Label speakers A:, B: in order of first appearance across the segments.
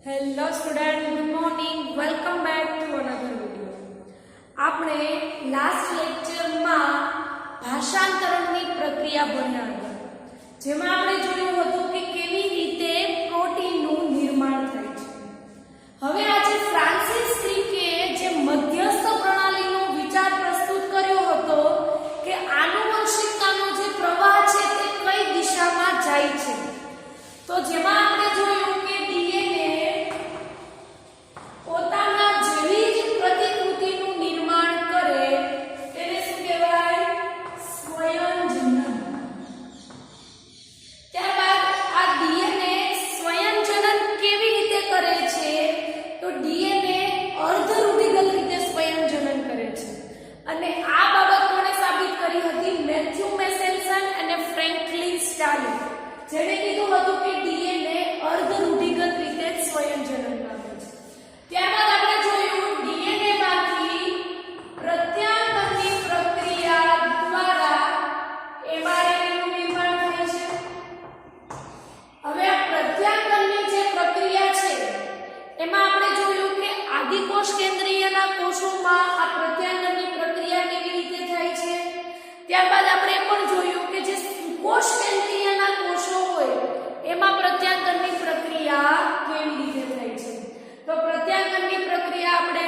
A: Hello student, good morning. Welcome back to another video. આપણે last લેક્ચરમાં ભાષાંતરણની પ્રક્રિયા ભણ્યા હતા, જેમાં આપણે જોયું હતું કે કેવી રીતે પ્રોટીનનું નિર્માણ થાય છે. હવે આજે ફ્રાન્સિસ ક્રિકે જે મધ્યસ્થ પ્રણાલીનો વિચાર પ્રસ્તુત કર્યો હતો કે આનુવંશિકતાનો જે પ્રવાહ છે તે કઈ દિશામાં જાય છે, તો જેમાં આપણે જોયું કે ડીએનએ પોતાના જેવી જ પ્રતિકૃતિનું નિર્માણ કરે તેને શું કહેવાય? સ્વયંજનન. ત્યારબાદ આ ડીએનએ સ્વયંજનન કેવી રીતે કરે છે? તો ડીએનએ અર્ધરૂઢિગત રીતે સ્વયંજનન કરે છે, અને આ બાબત કોણે સાબિત કરી હતી? મેથ્યુ મેસેલ્સન અને ફ્રેન્કલિન સ્ટાલી, જેણે કીધું હતું કે ડીએનએ અર્ધરૂઢિગત રીતે સ્વયંજનન પામે છે. ત્યારબાદ આપણે જોયું ડીએનએ માંથી પ્રત્યાંતરની પ્રક્રિયા દ્વારા એમઆરએનએ નું નિર્માણ થાય છે. હવે આ પ્રત્યાંતરની જે પ્રક્રિયા છે એમાં આપણે જોયું કે આદિકોષ કેન્દ્રીયના કોષોમાં આ પ્રત્યાંતરની પ્રક્રિયા કેવી રીતે થાય છે. ત્યારબાદ આપણે એ પણ જોયું કે જે કોષ કેન્દ્રીયના કોષો હોય એમાં પ્રત્યાંતરની પ્રક્રિયા કેવી રીતે થાય છે. તો પ્રત્યાંતરની પ્રક્રિયા આપણે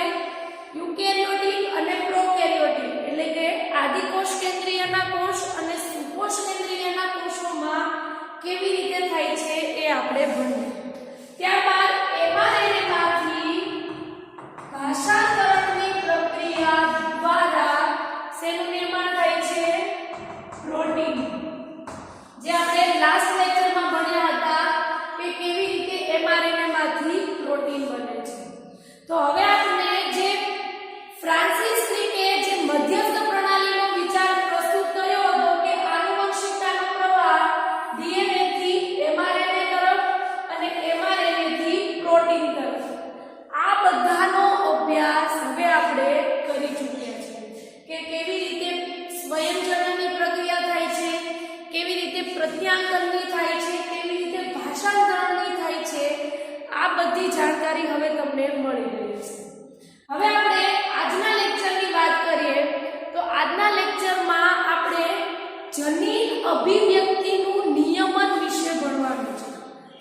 A: યુકેરિયોટિક અને પ્રોકેરિયોટિક એટલે કે આદિકોષ કેન્દ્રીયના કોષ અને સુકોષ કેન્દ્રીયના કોષોમાં કેવી રીતે થાય છે એ આપણે ભણીએ. ત્યારબાદ એમઆરએનએ માંથી ભાષાંતરણની પ્રક્રિયા દ્વારા શેનું નિર્માણ થાય છે? પ્રોટીન. જે આપણે લાસ્ટ લેક્ચરમાં ભણ્યા હતા કે કેવી રીતે એમઆરએનએ માંથી પ્રોટીન બને છે. તો હવે આપણે જે ફ્રાન્સિસ ક્રિકે જે મધ્યસ્થ પ્રણાલીનો વિચાર પ્રસ્તુત કર્યો હતો કે આનુવંશિકતાનો પ્રવાહ ડીએનએ થી એમઆરએનએ તરફ અને એમઆરએનએ થી પ્રોટીન તરફ, આ બધાનો અભ્યાસ હવે આપણે કરી ચૂક્યા છીએ કે કેવી રીતે સ્વયંજનનની પ્રક્રિયા થાય છે, કેવી રીતે પ્રત્યાંતરની થાય છે, કેવી રીતે ભાષાંતરણની થાય છે. આ બધી જાણકારી હવે તમને મળી ગઈ છે. હવે આપણે આજના લેક્ચરની વાત કરીએ તો આજના લેક્ચરમાં આપણે જનીન અભિવ્યક્તિનું નિયમન વિશે ભણવાનું છે.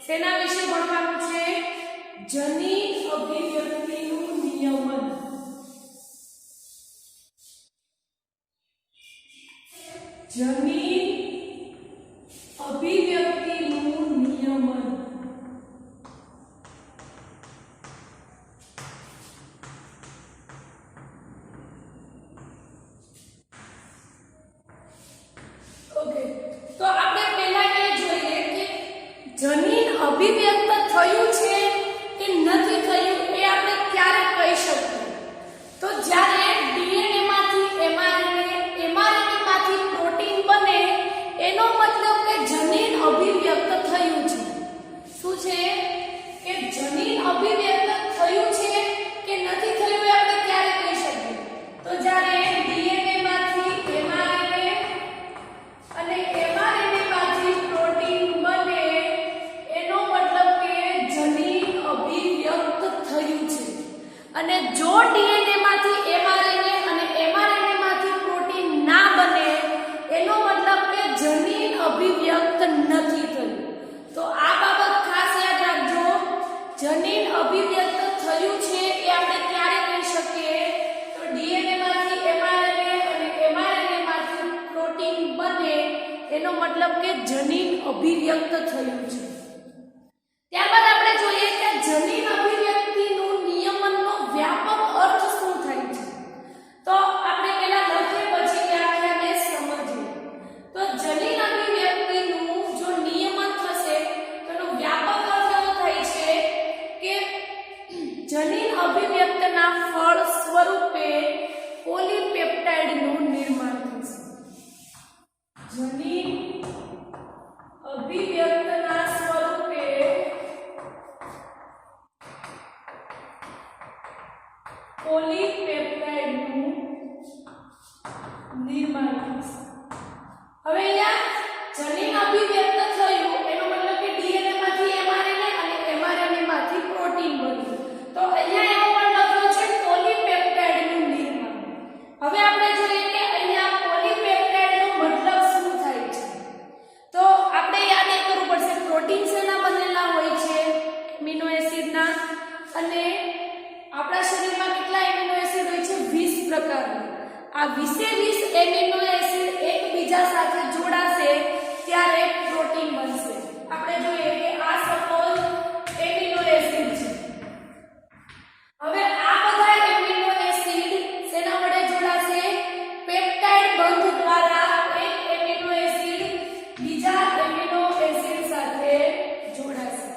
A: શેના વિશે ભણવાનું છે? જનીન અભિવ્યક્તિનું નિયમન. જનીન અભિવ્યક્તિનું નિયમન. ઓકે, તો આપણે પહેલા એ જોઈએ કે જનીન અભિવ્યક્ત થયું છે કે નથી થયું એ આપણે ક્યારે કહી શકીએ? તો જ્યારે ડીએનએ માંથી એમઆરએનએ, એમઆરએનએ માંથી પ્રોટીન બને એનો મતલબ કે જનીન અભિવ્યક્ત થયું છે. શું છે? કે જનીન અભિવ્યક્ત થયું છે કે નથી થયું એ આપણે ક્યારે કહી શકીએ? તો જ્યારે ડીએનએ માંથી એમઆરએનએ અને એમઆરએનએ માંથી પ્રોટીન બને એનો મતલબ કે જનીન અભિવ્યક્ત થયું છે. અને જો ડીએનએ માંથી એમઆરએનએ અને એમઆરએનએ માંથી પ્રોટીન ના બને એનો મતલબ કે જનીન અભિવ્યક્ત નથી થયું. તો આ બાબત ખાસ યાદ રાખજો. જનીન અભિવ્યક્ત થયું છે એ આપણે ક્યારે કહી શકીએ? તો ડીએનએ માંથી એમઆરએનએ અને એમઆરએનએ માંથી પ્રોટીન બને એનો મતલબ કે જનીન અભિવ્યક્ત થયું છે. ત્યારબાદ આપણે જોઈએ કે જનીન અભિવ્યક્તિનું નિયમનનો વ્યાપક અર્થ શું થાય છે. તો આપણે પહેલા લખીએ પછી વ્યાખ્યાને સમજીએ. તો જનીન અભિવ્યક્તિનું જો નિયમન થશે તો એનો વ્યાપક અર્થ એવો થાય છે કે જનીન અભિવ્યક્તના ફળ સ્વરૂપે પોલીપેપ્ટાઇડનું નિર્માણ થશે. જનીન અભિવ્યક્તના સ્વરૂપે પોલીપેપ્ટાઇડનું નિર્માણ થશે. હવે અહીંયા જનીન અભિવ્યક્ત થયું એનો મતલબ કે ડીએનએ માંથી એમઆરએનએ અને એમઆરએનએ માંથી પ્રોટીન અને આપણા શરીરમાં કેટલા એમિનો એસિડ હોય છે? 20 પ્રકારના. આ 20 એમિનો એસિડ એકબીજા સાથે જોડાશે ત્યારે પ્રોટીન બનશે. આપણે જોઈએ કે આ સપોઝ એમિનો એસિડ છે. હવે આ બધા એમિનો એસિડ શેના વડે જોડાશે? પેપ્ટાઇડ બંધ દ્વારા એક એમિનો એસિડ બીજા એમિનો એસિડ સાથે જોડાશે.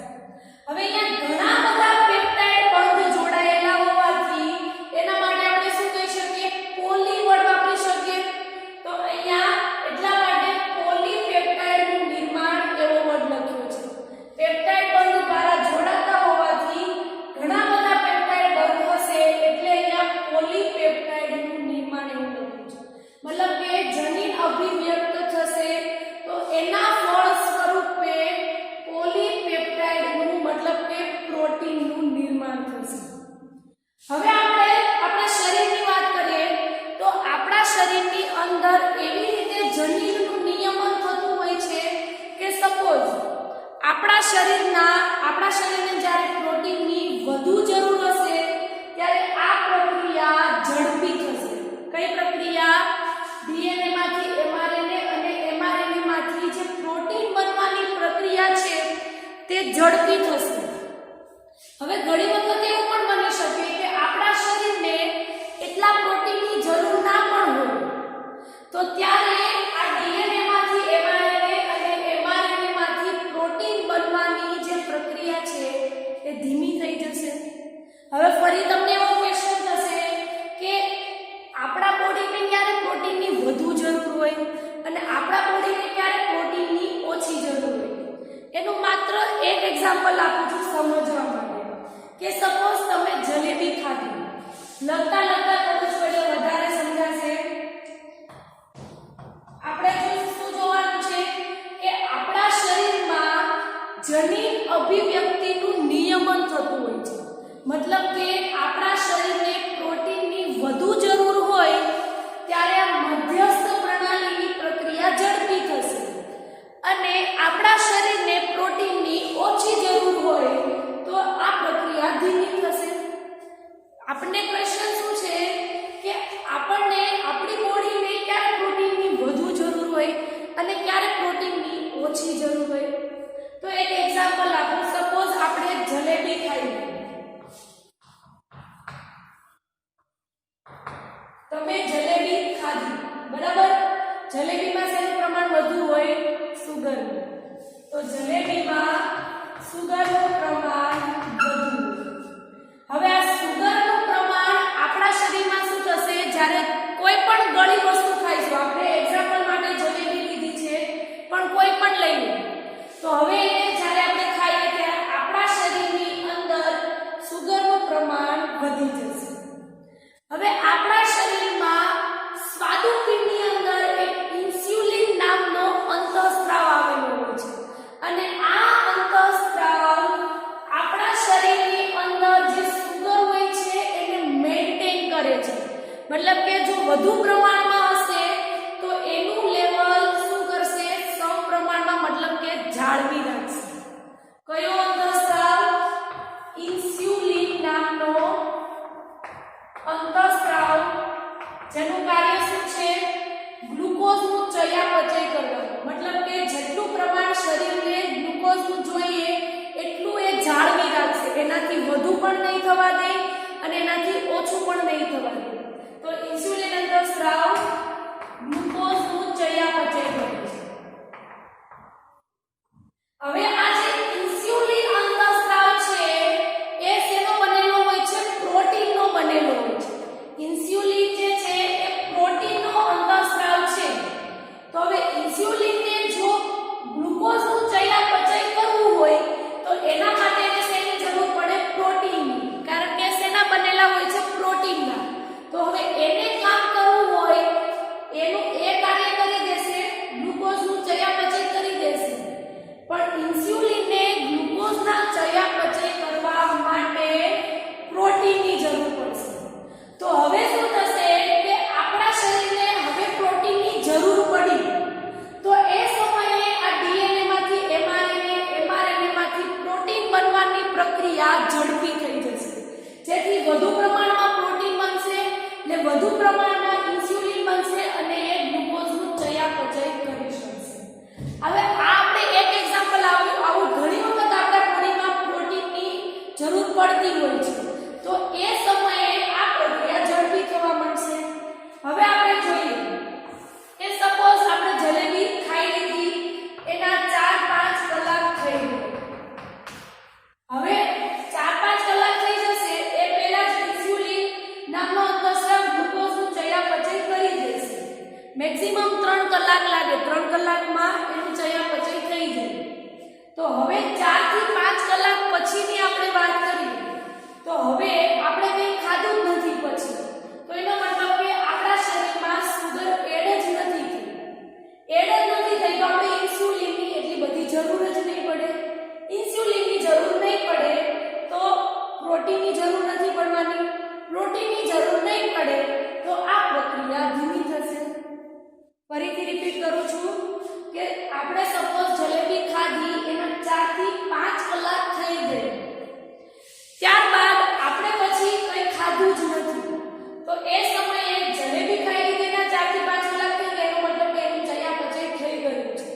A: હવે અહીંયા ઘણા બધા પેપ્ટાઇડ બંધ જોડાયેલા હોવાથી એના માટે આપણે શું કહી શકીએ? પોલી વર્ડ વાપરી શકીએ. તો અહીંયા એટલા માટે પોલીપેપ્ટાઇડનું નિર્માણ એવો વર્ડ લખ્યો છે. પેપ્ટાઇડ બંધ દ્વારા જોડાતા હોવાથી ઘણા બધા પેપ્ટાઇડ બંધ હશે એટલે અહીંયા પોલીપેપ્ટાઇડનું નિર્માણ એવું લખ્યું છે. મતલબ કે જનીન અભિવ્યક્ત થશે તો એના ફળ સ્વરૂપે પોલીપેપ્ટાઇડનું મતલબ કે પ્રોટીનનું નિર્માણ થશે. હવે આપણે આપણા શરીરની વાત કરીએ તો આપણા શરીરની અંદર એવી રીતે જનીનનું નિયમન થતું હોય છે કે સપોઝ આપણા શરીરને જ્યારે પ્રોટીનની વધુ જરૂર હશે ત્યારે આ પ્રક્રિયા ઝડપી થશે. કઈ પ્રક્રિયા? ડીએનએ માંથી એમઆરએનએ અને એમઆરએનએ માંથી જે પ્રોટીન બનવાની પ્રક્રિયા છે તે ઝડપી થશે. હવે ઘણી વખત એવું પણ બની શકે કે આપણા શરીરને એટલા પ્રોટીનની જરૂર ના પણ હોય તો ત્યારે આ ડીએનએ માંથી એમઆરએનએ અને એમઆરએનએ માંથી પ્રોટીન બનવાની જે પ્રક્રિયા છે એ ધીમી થઈ જશે. હવે ફરી તમને એવો ક્વેશ્ચન થશે કે આપણા બોડીને ક્યારે પ્રોટીનની વધુ જરૂર હોય અને આપણા બોડીને ક્યારે પ્રોટીનની ઓછી જરૂર હોય? એનું માત્ર એક એક્ઝામ્પલ આપું છું સમજવા માટે કે સપોઝ તમે જલેબી ખાધી. લગતા કરું છું એટલે વધારે સમજાશે. આપણે શું જોવાનું છે કે આપણા શરીરમાં જનીન અભિવ્યક્તિનું નિયમન થતું હોય છે. મતલબ કે આપણા શરીરને પ્રોટીનની વધુ જરૂર હોય ત્યારે મધ્યસ્થ પ્રણાલીની પ્રક્રિયા ઝડપી થશે અને આપણા શરીરને પ્રોટીનની ઓછી જરૂર હોય તો આ પ્રક્રિયા ધીમી થશે. આપણને ક્વેશ્ચન શું છે કે આપણને આપણી બોડીને ક્યારે પ્રોટીનની વધુ જરૂર હોય અને ક્યારે પ્રોટીનની ઓછી જરૂર હોય? તો એક એક્ઝામ્પલ આપું. સપોઝ આપણે જલેબી ખાઈ. તમે જલેબી ખાધી, બરાબર? જલેબીમાં શેનું પ્રમાણ વધુ હોય? સુગરનું. તો જલેબીમાં સુગરનું પ્રમાણ વધુ. હવે આ સુગરનું પ્રમાણ આપણા શરીરમાં શું થશે? જ્યારે કોઈ પણ ગળી વસ્તુ ખાઈશું, આપણે એક્ઝામ્પલ માટે જલેબી લીધી છે પણ કોઈ પણ લઈ લો, તો હવે જ્યારે આપણે ખાઈએ ત્યારે આપણા શરીરની અંદર સુગરનું પ્રમાણ વધી જશે. હવે આપણા શરીરમાં સ્વાદુપિંડની અંદર એક ઇન્સ્યુલિન નામનો અંતઃસ્ત્રાવ આવેલો હોય છે અને આ અંતઃસ્ત્રાવ આપણા શરીરની અંદર જે સુગર હોય છે એને મેન્ટેન કરે છે. મતલબ કે જો વધુ પ્રમાણમાં હશે તો એનું લેવલ શું કરશે? સમપ્રમાણમાં, મતલબ કે જાળવી રાખશે. કયો અંતઃસ્ત્રાવ? ઇન્સ્યુલિન નામનો અંતઃસ્ત્રાવ, જેનું કાર્ય શું છે? ગ્લુકોઝનું ચયાપચય કરવાનું. મતલબ કે જેટલું પ્રમાણ શરીરને ગ્લુકોઝનું જોઈએ એટલું એ જાળવી રાખશે. એનાથી વધુ પણ નહીં થવા દે અને એનાથી ઓછું પણ નહીં થવા દે. તો ઇન્સ્યુલિન અંતઃસ્ત્રાવ ગ્લુકોઝનું ચયાપચય કરે છે. હવે આ જે ઇન્સ્યુલિન અંતઃસ્ત્રાવ છે એ શેનો બનેલો હોય છે? પ્રોટીનનો બનેલો હોય છે. ઇન્સ્યુલિન જે છે એ પ્રોટીનનો અંતઃસ્ત્રાવ છે. તો હવે ઇન્સ્યુલિનને જો ગ્લુકોઝનું ચયાપચય કરવું હોય તો એના માટે શેની જરૂર પડે? પ્રોટીન. કારણ કે શેના બનેલા હોય છે? પ્રોટીનના. પડતી હોય છે તો એ સમયે આ પ્રક્રિયા ઝડપી થવા માંડશે. હવે આપણે જોઈએ કે સપોઝ આપણે જલેબી ખાઈ લીધી, એના 4-5 કલાક થઈ ગયા. હવે 4-5 કલાક થઈ જશે એ પહેલા જ ઇન્સ્યુલિન નામનો અંતઃસ્રાવ ગ્લુકોઝનું ચયાપચય કરી દેશે. મેક્સિમમ 3 કલાક લાગે, 3 કલાકમાં એનું ચયાપચય થઈ જાય. તો હવે 4 થી 5 કલાક પછીની આપણે વાત કરીએ તો હવે આપણે કંઈ ખાધું જ નથી પછી, તો એનો મતલબ કે આપણા શરીરમાં સુગર એડ જ નથી થઈ. એડ જ નથી થઈ તો આપણે ઇન્સ્યુલિનની એટલી બધી જરૂર જ નહીં પડે. ઇન્સ્યુલિનની જરૂર નહીં પડે તો પ્રોટીનની જરૂર નથી પડવાની. પ્રોટીનની જરૂર નહીં પડે તો આ પ્રક્રિયા ધીમી થશે. ફરીથી રિપીટ કરું છું કે આપણે સપોઝ જલેબી ખાધી, એના 4 થી 5 કલાક થઈ ગઈ, ત્યારબાદ આપણે પછી કંઈ ખાધું જ નથી તો એ સમયે જલેબી ખાઈ લીધી, એના 4 થી 5 કલાક થઈ ગયા, એનો મતલબ કે એનું ચયાપચય થઈ ગયું છે.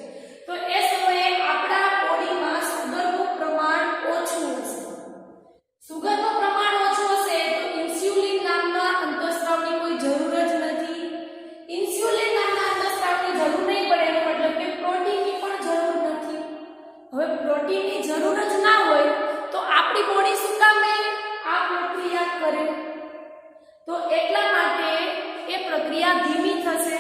A: તો એ સમયે આપણા બોડીમાં સુગરનું પ્રમાણ ઓછું હશે. સુગરનું પ્રમાણ ઓછું હશે તો ઇન્સ્યુલિન નામના અંતઃસ્રાવની કોઈ જરૂર જ નથી. ઇન્સ્યુલિન નામના અંતઃસ્રાવની જરૂર નહીં પડે એનો મતલબ કે પ્રોટીનની પણ જરૂર નથી. હવે પ્રોટીનની જરૂર જ ના હોય તો આપણી બોડી શું કામ આ પ્રક્રિયા કરે? તો એટલા માટે એ પ્રક્રિયા ધીમી થશે.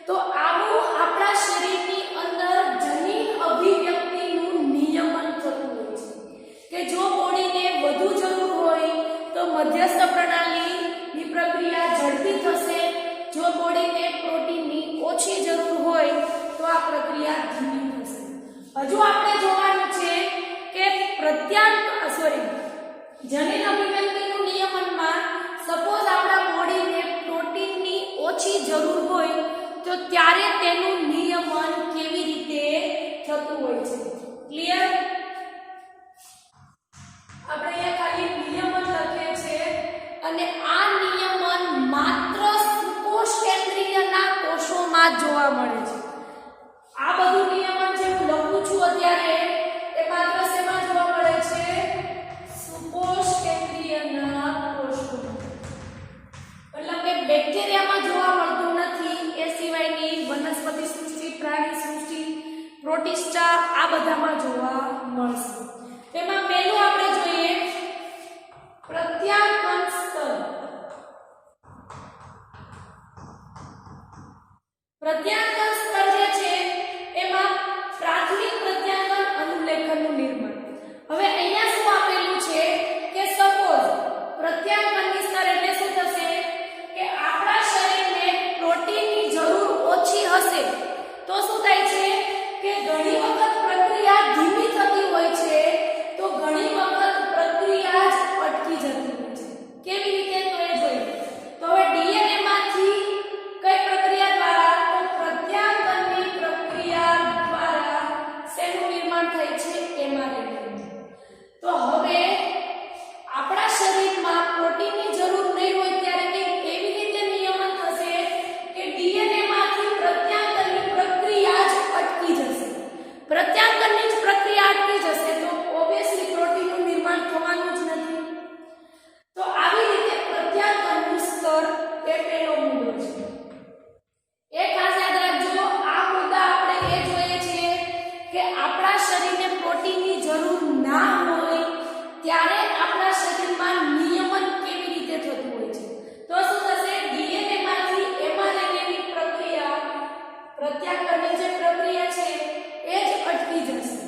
A: તો આવું આપણા શરીરની અંદર જનીન અભિવ્યક્તિનું નિયમન થતું હોય છે કે જો બોડીને વધુ જરૂર હોય તો મધ્યસ્થ પ્રણાલીની પ્રક્રિયા ઝડપી થશે. જો બોડીને પ્રોટીનની ઓછી જરૂર હોય તો આ પ્રક્રિયા ધીમી થશે. હજુ આપણે જોવાનું છે કે જનીન અભિવ્યક્તિનું નિયમનમાં સપોઝ આપણા બોડીને પ્રોટીનની ઓછી જરૂર હોય તો ત્યારે તેનું નિયમન કેવી રીતે થતું હોય છે. ક્લિયર? આપણે અહીંયા ખાલી નિયમન લખે છે અને આ નિયમન માત્ર સુકોષ કેન્દ્રીયના કોષોમાં જોવા મળે છે. આ બધું નિયમન જે હું લખું છું અત્યારે એ માત્ર શેમાં જોવા મળે છે? સુકોષ કેન્દ્રીયના કોષોમાં. મતલબ કે બેક્ટેરિયામાં જોવા મળતું નથી. એ સિવાયની વનસ્પતિ સૃષ્ટિ, પ્રાણી સૃષ્ટિ, પ્રોટિસ્ટા આ બધામાં જોવા મળશે. તેમાં પહેલું આપણે જોઈએ પ્રત્યાંકન સ્તર. પ્રત્યાંકન સ્તર જે છે એમાં પ્રાથમિક પ્રત્યાંકન અનુલેખનનું નિર્માણ. હવે અહીંયા શું આપેલું છે કે સપોઝ પ્રત્યાંકનની સ્તર એટલે શું થશે કે આપણા શરીરને પ્રોટીનની જરૂર ઓછી હશે તો શું થાય છે કે ઘણી વખત પ્રક્રિયા ધીમી થતી હોય છે તો ઘણી વખત પ્રક્રિયા જ અટકી જતી હોય છે. કેવી રીતે તો એ જોઈએ. તો હવે ડીએનએ માંથી કઈ પ્રક્રિયા દ્વારા? તો પ્રત્યાંકનની પ્રક્રિયા દ્વારા શેનું નિર્માણ થાય છે? એમઆરએનએ. તો હવે આપણા શરીરમાં પ્રોટીનની જરૂર નહીં હોય ત્યારે કંઈક એવી રીતે નિયમન થશે કે ડીએનએ માંથી પ્રત્યાંકનની પ્રક્રિયા જ અટકી જશે. પ્રત્યાંકનની જ પ્રક્રિયા અટકી જશે તો ઓબ્વિયસલી પ્રોટીનનું નિર્માણ થવાનું જ નથી. તો આવી રીતે પ્રત્યાંકનનું સ્તર એ પહેલો મુદ્દો છે. એ ખાસ યાદ રાખજો. આ મુદ્દા આપણે એ જોઈએ છીએ કે આપણા શરીરને પ્રોટીનની જરૂર ના હોય ત્યારે આપણા શરીરમાં નિયમન કેવી રીતે થતું હોય છે. તો શું થશે? ડીએનએ માંથી એમઆરએનએની પ્રક્રિયા, પ્રત્યાંકનની જે પ્રક્રિયા છે એ જ અટકી જશે.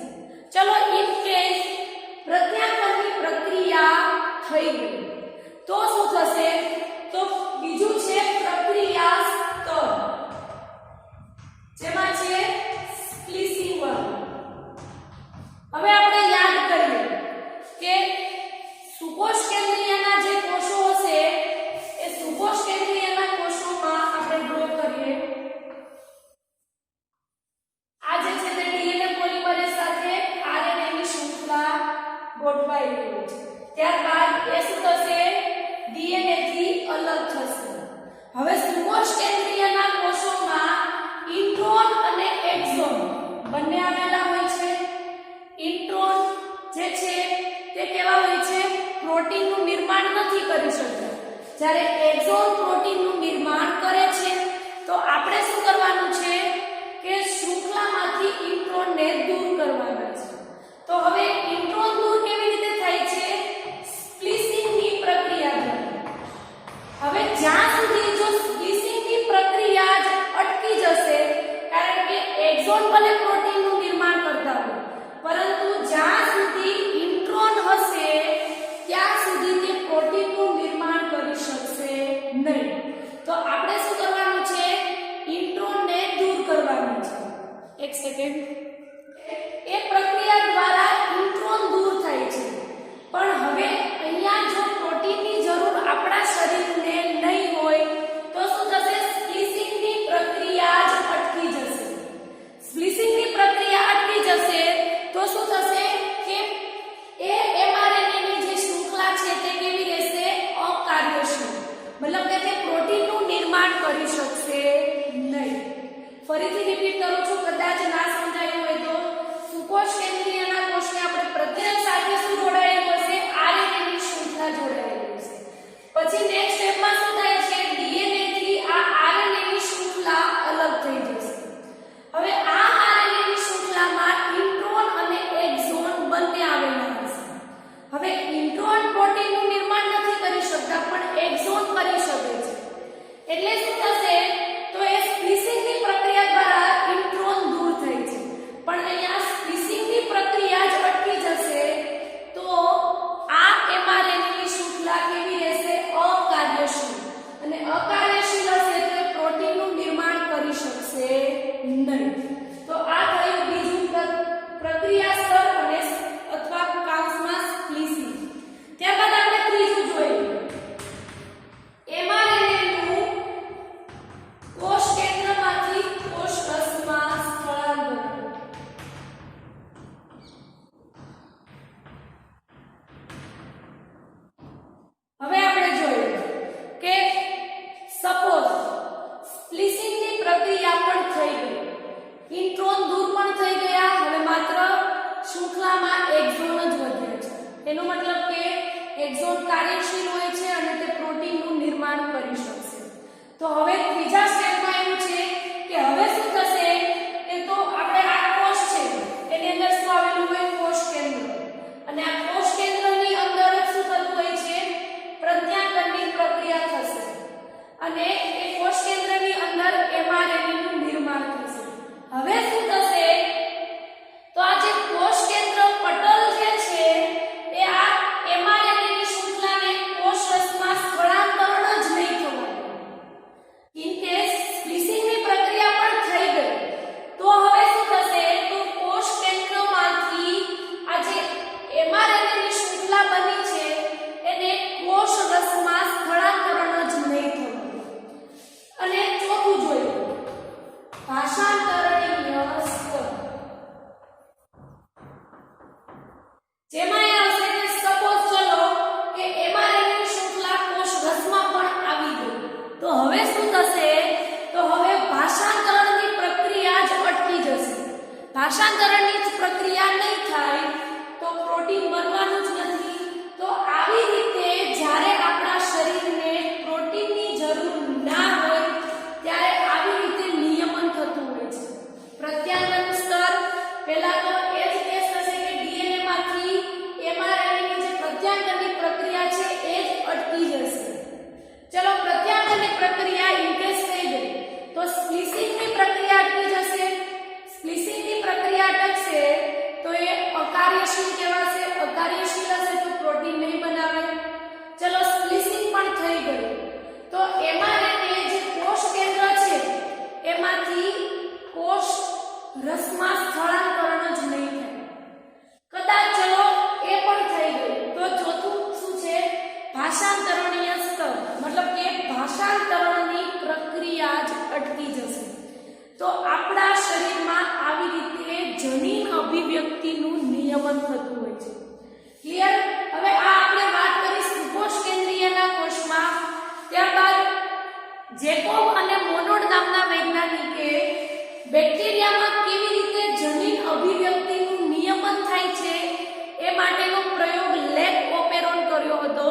A: ચલો ઇન કેસ પ્રત્યાંકનની પ્રક્રિયા થઈ ગઈ તો શું થશે? તો બીજું છે પ્રક્રિયા સ્તર, જેમાં છે સ્પ્લિસિંગ વાળું. હવે આપણે યાદ કરીએ કે સુકોષ કેન્દ્રીયના જે કોષો હશે એ સુકોષ કેન્દ્રીયના કોષોમાં આપણે ડ્રો કરીએ. આ જે છે તે ડીએનએ પોલિમરેઝ સાથે આરએનએની શૃંખલા ગોઠવાયેલી હોય છે. ત્યારબાદ એ શું થશે? ડીએનએ થી અલગ થશે. હવે સુકોષ કેન્દ્રીયના કોષોમાં ઇન્ટ્રોન અને એક્ઝોન બંને આવેલા હોય છે. ઇન્ટ્રોન જે છે તે કેવા હોય છે? પ્રોટીનનું નિર્માણ નથી કરી શકતા. જ્યારે એક્ઝોન પ્રોટીનનું નિર્માણ કરે છે તો આપણે શું કરવાનું છે કે શૃંખલામાંથી ઇન્ટ્રોનને દૂર કરવાના છે. તો હવે ઇન્ટ્રોન દૂર કેવી રીતે થાય છે? સ્પ્લિસિંગની પ્રક્રિયા દ્વારા. હવે જ્યાં સુધી જો સ્પ્લિસિંગની પ્રક્રિયા જ અટકી જશે, કારણ કે એક્ઝોન ભલે પ્રોટીનનું નિર્માણ કરતા હોય, પરંતુ જ્યાં સુધી ઇન્ટ્રોન હશે ત્યાં સુધી તે પ્રોટીનનું નિર્માણ કરી શકશે નહીં. તો આપણે શું કરવાનું છે? ઇન્ટ્રોનને દૂર કરવાનું છે. એક સેકન્ડ. એ પ્રક્રિયા દ્વારા ઇન્ટ્રોન દૂર થાય છે, પણ હવે અહીંયા જો પ્રોટીનની જરૂર આપણા શરીરને નહીં હોય તો શું થશે? સ્પ્લિસિંગની પ્રક્રિયા જ અટકી જશે. સ્પ્લિસિંગની પ્રક્રિયા અટકી જશે તો શું થશે કે એ mRNA ની જે શૃંખલા છે તે કેવી રહેશે? અકાર્યશીલ. મતલબ કે તે પ્રોટીનનું નિર્માણ કરી શકશે નહીં. ફરીથી રિપીટ કરું છું, કદાચ ના સમજાયું હોય તો. સુકોષ કેન્દ્રીયના કોષને આપણે પ્રત્યેક સાથે શું જોડાયેલું હશે? RNA ની શૃંખલા જોડાયેલી હશે. પછી નેક્સ્ટ સ્ટેપમાં શું થાય છે? DNA થી આ RNA ની શૃંખલા અલગ થઈ જશે. હવે આ RNA ની શૃંખલામાં ઇન્ટ્રોન અને એક્ઝોન બંને આવેલા હશે. હવે ઇન્ટ્રોન પ્રોટીનનું નિર્માણ નથી કરી શકતા, પણ એક્ઝોન કરી શકે છે. એટલે શું થશે? તો એ સ્પ્લિસિંગની પ્રક્રિયા દ્વારા ઇન્ટ્રોન દૂર થાય છે, પણ અહીંયા સ્પ્લિસિંગની પ્રક્રિયા જ અટકી જશે તો આ mRNA ની શૃંખલા કેવી રહેશે? અકાર્યશીલ. અને અકાર્યશીલ હશે તો પ્રોટીનનું નિર્માણ કરી શકશે નહીં. તો આ થયું બીજું પ્રક્રિયા સ્તર અને અથવા કાઉન્સમાં સ્પ્લિસિંગ. ત્યારબાદ આપણે ત્રીજું જોઈએ. mRNA નું કોષ કેન્દ્રમાંથી કોષ રસમાં સ્થળાંતર. હવે આપણે જોઈએ કે સપોઝ સ્પ્લિસિંગની પ્રક્રિયા પણ થઈ ગઈ, ઇન્ટ્રોન દૂર પણ થઈ ગયા, હવે માત્ર શૃંખલામાં એક્ઝોન જ વધ્યા છે. એનો મતલબ કે એક્ઝોન કાર્યશીલ હોય છે અને તે પ્રોટીનનું નિર્માણ કરી શકશે. તો હવે ત્રીજા સ્ટેપમાં એવું છે કે હવે શું થશે કે તો આપણે આ કોષ છે એની અંદર શું આવેલું હોય? કોષ કેન્દ્ર. અને આ કોષ કેન્દ્રની અંદર શું થતું હોય છે? પ્રત્યાંગનની પ્રક્રિયા થશે અને એ કોષ કેન્દ્રની અંદર mRNA નું નિર્માણ થશે. હવે શું થશે? તો આ જે કોષ કેન્દ્ર પટલ જે છે એ આ mRNA ની શૃંખલાને કોષ રસમાં સ્થળાંતરણ જ નહીં થવાનું. ઇન કેસ સ્પ્લિસિંગની પ્રક્રિયા પણ થઈ ગઈ તો હવે શું થશે? તો કોષ કેન્દ્રમાંથી આ જે mRNA ની શૃંખલા બની છે એને કોષ રસમાં સ્થળાંતરણ જ નહીં થવાનું. અને ચોથું જોઈએ ભાષાંતરણીય સ્તર. જેમાં એ હશે કે સપોઝ ચલો કે mRNA ની શૃંખલા કોષ રસમાં પણ આવી ગઈ તો હવે શું થશે? તો હવે ભાષાંતરણની પ્રક્રિયા જ અટકી જશે. ભાષાંતરણની જ પ્રક્રિયા નહીં થાય તો પ્રોટીન બનવાનું જ નથી. તો આવી રીતે જ્યારે આપણા શરીરને પ્રોટીનની જરૂર ના હોય ત્યારે આવી રીતે નિયમન થતું હોય છે. પ્રત્યાંગન સ્તર પહેલા તો એ જ કેસ થશે કે DNA માંથી mRNA ની જે પ્રત્યાંગનની પ્રક્રિયા છે એ જ અટકી જશે. ચલો પ્રત્યાંગનની પ્રક્રિયા ઇન્કેસ થઈ ગઈ તો સ્પ્લિસિંગની પ્રક્રિયા અટકી જશે. સ્પ્લિસિંગની પ્રક્રિયા અટકશે તો એ અકાર્યશીલ કહેવાશે. અકાર્યશીલ હશે તો પ્રોટીન નહીં બનાવે. ચલો સ્પ્લિસિંગ પણ થઈ ગઈ તો mRNA જે કોષ કેન્દ્ર છે એમાંથી કોષ રસમાં સ્થળાંતરણ જ નહીં થાય. કદાચ ચલો એ પણ થઈ ગયું તો ચોથું શું છે? ભાષાંતરણીય સ્તર. મતલબ કે ભાષાંતરણની પ્રક્રિયા જ અટકી જશે. તો આપણા શરીરમાં આવી રીતે જનીન અભિવ્યક્તિનું નિયમન થતું હોય છે. ક્લિયર? હવે આ આપણે વાત કરી સુકોષ કેન્દ્રીયના કોષમાં. ત્યારબાદ જેકોબ અને મોનોડ નામના વૈજ્ઞાનિકે બેક્ટેરિયામાં કેવી રીતે જનીન અભિવ્યક્તિનું નિયમન થાય છે એ માટેનો પ્રયોગ લેક ઓપેરોન કર્યો હતો.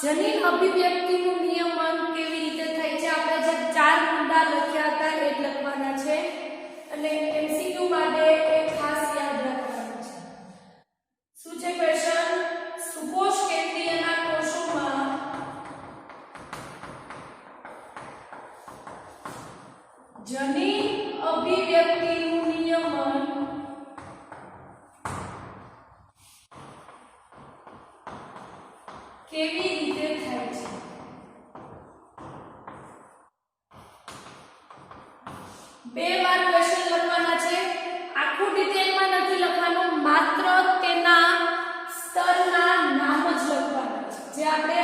A: જનીન અભિવ્યક્તિનું નિયમન કેવી રીતે થાય છે આપણે જે ચાર મુદ્દા લખ્યા હતા એ જ લખવાના છે અને એમસીક્યુ માટે એ ખાસ યાદ રાખવાનું છે. શું છે ક્વેશ્ચન? સુકોષ કેન્દ્રીયના કોષોમાં જનીન અભિવ્યક્તિનું નિયમન કેવી રીતે થાય છે? બે વાર ક્વેશ્ચન લખવાના છે. આખું ડિટેલમાં નથી લખવાનું, માત્ર તેના સ્તરના નામ જ લખવાના છે જે આપણે